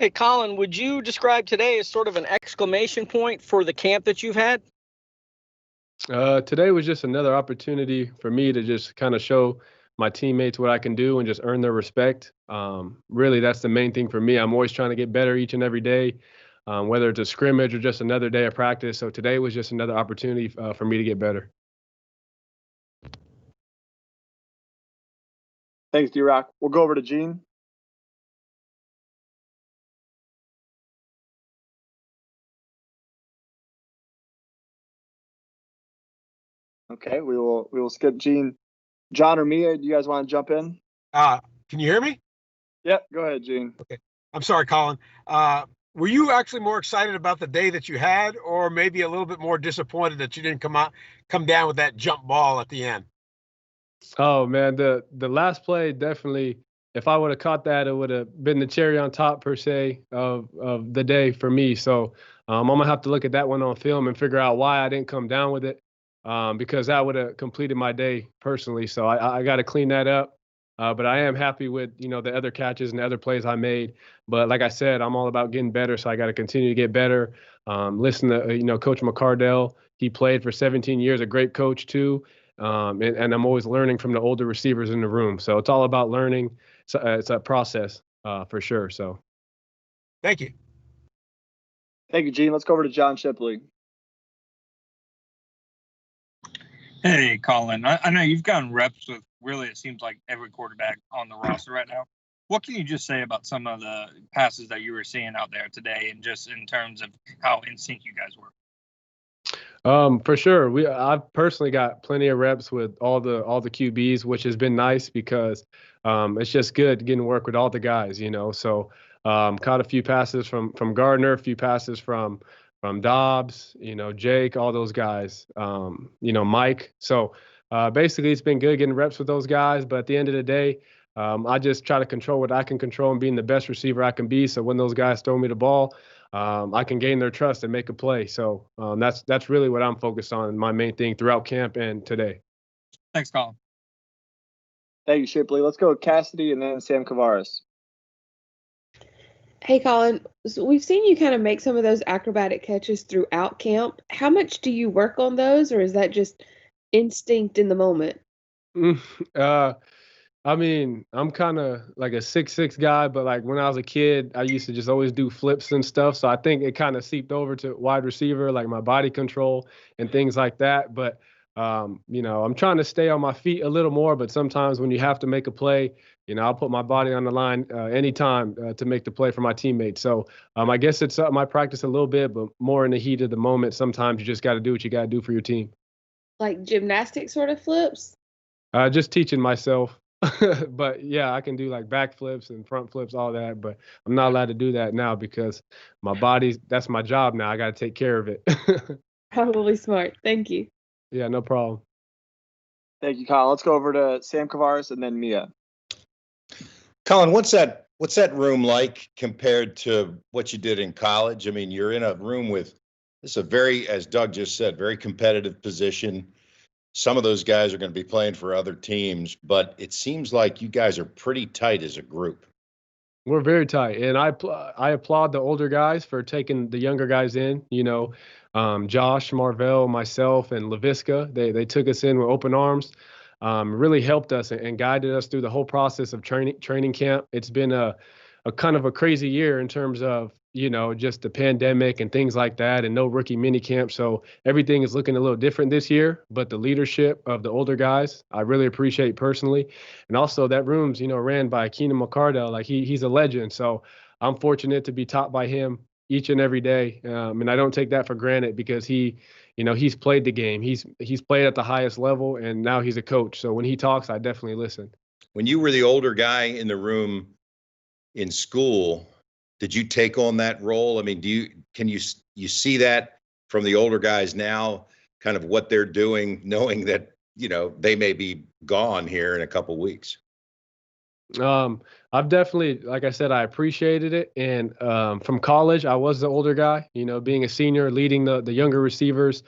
Hey, Collin, would you describe today as sort of an exclamation point for the camp that you've had? Today was just another opportunity for me to just kind of show my teammates what I can do and just earn their respect. Really, that's the main thing for me. I'm always trying to get better each and every day, whether it's a scrimmage or just another day of practice. So today was just another opportunity for me to get better. Thanks, D-Rock. We'll go over to Gene. Okay, we will skip Gene. John or Mia, do you guys want to jump in? Can you hear me? Yep, go ahead, Gene. Okay. I'm sorry, Collin. Were you actually more excited about the day that you had, or maybe a little bit more disappointed that you didn't come down with that jump ball at the end? Oh man, the last play definitely. If I would have caught that, it would have been the cherry on top per se of the day for me. So I'm gonna have to look at that one on film and figure out why I didn't come down with it, because that would have completed my day personally. So I got to clean that up. But I am happy with the other catches and the other plays I made. But like I said, I'm all about getting better, so I got to continue to get better. Listen to Coach McCardell. He played for 17 years, a great coach too. And I'm always learning from the older receivers in the room. So it's all about learning. It's a process for sure. So thank you. Thank you, Gene. Let's go over to John Shipley. Hey, Collin. I know you've gotten reps with really, it seems like every quarterback on the roster right now. What can you just say about some of the passes that you were seeing out there today, and just in terms of how in sync you guys were? For sure. I've personally got plenty of reps with all the QBs, which has been nice because it's just good getting to work with all the guys, So caught a few passes from Gardner, a few passes from Dobbs, Jake, all those guys, Mike. So basically it's been good getting reps with those guys. But at the end of the day, I just try to control what I can control and being the best receiver I can be. So when those guys throw me the ball, I can gain their trust and make a play. So that's really what I'm focused on, my main thing throughout camp and today. Thanks, Collin. Thank you, Shipley. Let's go with Cassidy and then Sam Kavaris. Hey, Collin, so we've seen you kind of make some of those acrobatic catches throughout camp. How much do you work on those, or is that just instinct in the moment? I mean, I'm kind of like a 6'6" guy, but like when I was a kid, I used to just always do flips and stuff. So I think it kind of seeped over to wide receiver, like my body control and things like that. But, I'm trying to stay on my feet a little more, but sometimes when you have to make a play, I'll put my body on the line anytime to make the play for my teammates. So I guess it's something I practice a little bit, but more in the heat of the moment. Sometimes you just got to do what you got to do for your team. Like gymnastic sort of flips? Just teaching myself. But yeah, I can do like back flips and front flips, all that, but I'm not allowed to do that now because that's my job now. I got to take care of it. Probably smart. Thank you. Yeah, no problem. Thank you, Collin. Let's go over to Sam Kavaris and then Mia. Collin, what's that room like compared to what you did in college? I mean, you're in a room with, this is a very, as Doug just said, very competitive position. Some of those guys are going to be playing for other teams, but it seems like you guys are pretty tight as a group. We're very tight, and I applaud the older guys for taking the younger guys in. Josh, Marvell, myself, and LaVisca, they took us in with open arms. Really helped us and guided us through the whole process of training camp. It's been a kind of a crazy year in terms of just the pandemic and things like that, and no rookie mini camp. So everything is looking a little different this year, but the leadership of the older guys, I really appreciate personally. And also that room's, ran by Keenan McCardell. Like he's a legend. So I'm fortunate to be taught by him each and every day. And I don't take that for granted because he's played the game. He's played at the highest level, and now he's a coach. So when he talks, I definitely listen. When you were the older guy in the room in school, did you take on that role? I mean, can you see that from the older guys now, kind of what they're doing, knowing that, they may be gone here in a couple of weeks? I've definitely, like I said, I appreciated it. And from college, I was the older guy, being a senior, leading the younger receivers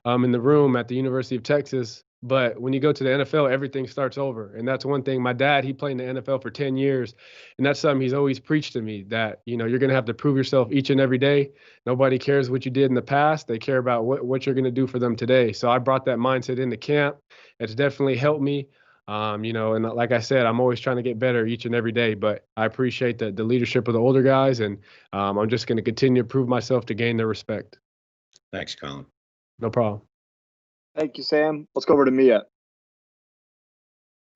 in the room at the University of Texas. But when you go to the NFL, everything starts over. And that's one thing. My dad, he played in the NFL for 10 years. And that's something he's always preached to me, that, you know, you're going to have to prove yourself each and every day. Nobody cares what you did in the past. They care about what you're going to do for them today. So I brought that mindset into camp. It's definitely helped me. You know, and like I said, I'm always trying to get better each and every day, but I appreciate the leadership of the older guys, and I'm just going to continue to prove myself to gain their respect. Thanks, Collin. No problem. Thank you, Sam. Let's go over to Mia.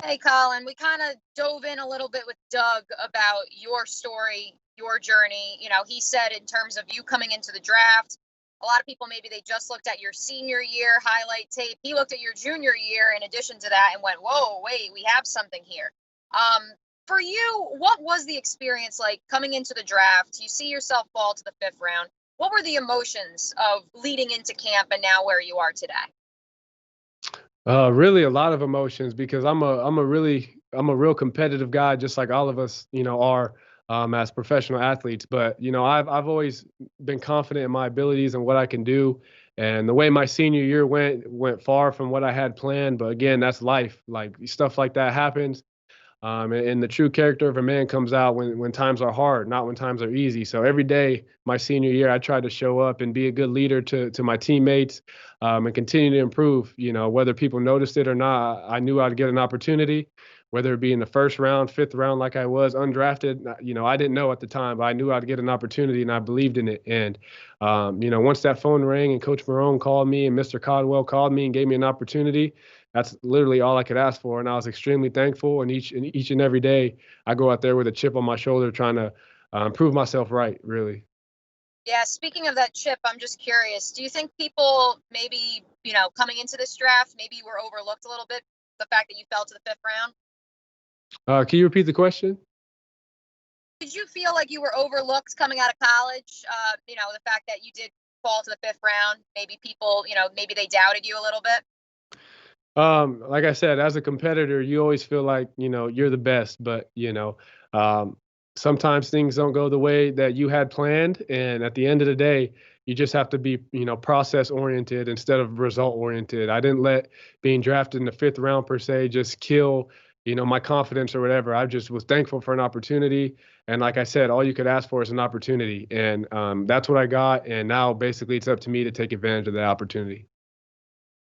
Hey, Collin, we kind of dove in a little bit with Doug about your story, your journey. You know, he said in terms of you coming into the draft, a lot of people, maybe they just looked at your senior year highlight tape. He looked at your junior year in addition to that and went, whoa, wait, we have something here. For you, what was the experience like coming into the draft? You see yourself fall to the 5th round. What were the emotions of leading into camp and now where you are today? Really a lot of emotions, because I'm a real competitive guy, just like all of us, you know, are as professional athletes. But, you know, I've always been confident in my abilities and what I can do. And the way my senior year went far from what I had planned. But again, that's life. Like, stuff like that happens. And the true character of a man comes out when times are hard, not when times are easy. So every day, my senior year, I tried to show up and be a good leader to my teammates, and continue to improve. You know, whether people noticed it or not, I knew I'd get an opportunity, whether it be in the 1st round, 5th round, like I was undrafted. You know, I didn't know at the time, but I knew I'd get an opportunity, and I believed in it. And, you know, once that phone rang and Coach Marone called me and Mr. Caldwell called me and gave me an opportunity, that's literally all I could ask for. And I was extremely thankful. And each and every day, I go out there with a chip on my shoulder, trying to prove myself right, really. Yeah, speaking of that chip, I'm just curious, do you think people maybe, you know, coming into this draft, maybe were overlooked a little bit, the fact that you fell to the 5th round? Can you repeat the question? Did you feel like you were overlooked coming out of college? You know, the fact that you did fall to the 5th round, maybe people, you know, maybe they doubted you a little bit? Like I said, as a competitor, you always feel like, you know, you're the best, but, you know, sometimes things don't go the way that you had planned. And at the end of the day, you just have to be, you know, process oriented instead of result oriented. I didn't let being drafted in the 5th round per se just kill, you know, my confidence or whatever. I just was thankful for an opportunity. And like I said, all you could ask for is an opportunity. And that's what I got. And now basically it's up to me to take advantage of that opportunity.